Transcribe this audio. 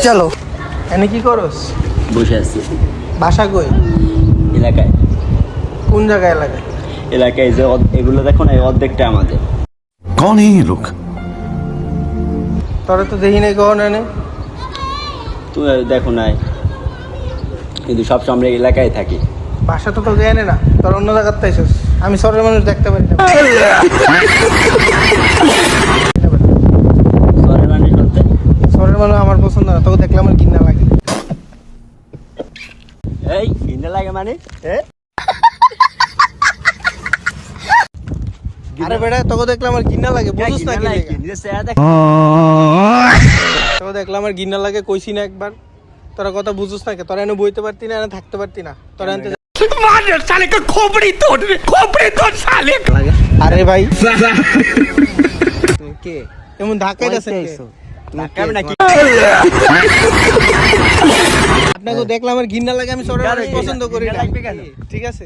চলো। এনে কি করস? বসে আছি বাসা কই? এলাকায়। কোন জায়গায় এলাকায়? এলাকায় যে এগুলো দেখো না, এই অর্ধেকটা আমাদের। कौन है ये लोग? তোরা তো দেখি নাই কখন এনে। তুমি দেখো নাই, কিন্তু সবসময় আমরা এলাকায় থাকি। বাসা তো তোকে এনে না, তোর অন্য জায়গার তাইছিস। আমি শহরের মানুষ দেখতে পারি না। শহরের মানুষ বলতে শহরের মানুষ আমার পছন্দ না, তোকে দেখলে আমার ঘৃণা লাগে। এই ঘৃণা লাগে মানে আরে বেটা, তোকে দেখলে আমার ঘৃণা লাগে, বুঝছিস না কি লাগে? নিজের চেহারা দেখ। তোকে দেখলে আমার ঘৃণা লাগে, কইছি না একবার। তোরা কথা বুঝছিস না কে? তোরা এনে বইতে পারতি না, এনে থাকতে পারতি না। তোরা এনে আরে ভাই তুমি কে? এমন ধাক্কাই দিয়েছেন কে? ধাক্কাবে নাকি? আপনাকে দেখলে আমার ঘৃণা লাগে, আমি শহরের মানুষ পছন্দ করি ঘৃণা না। লাগবে কেন? ঠিক আছে।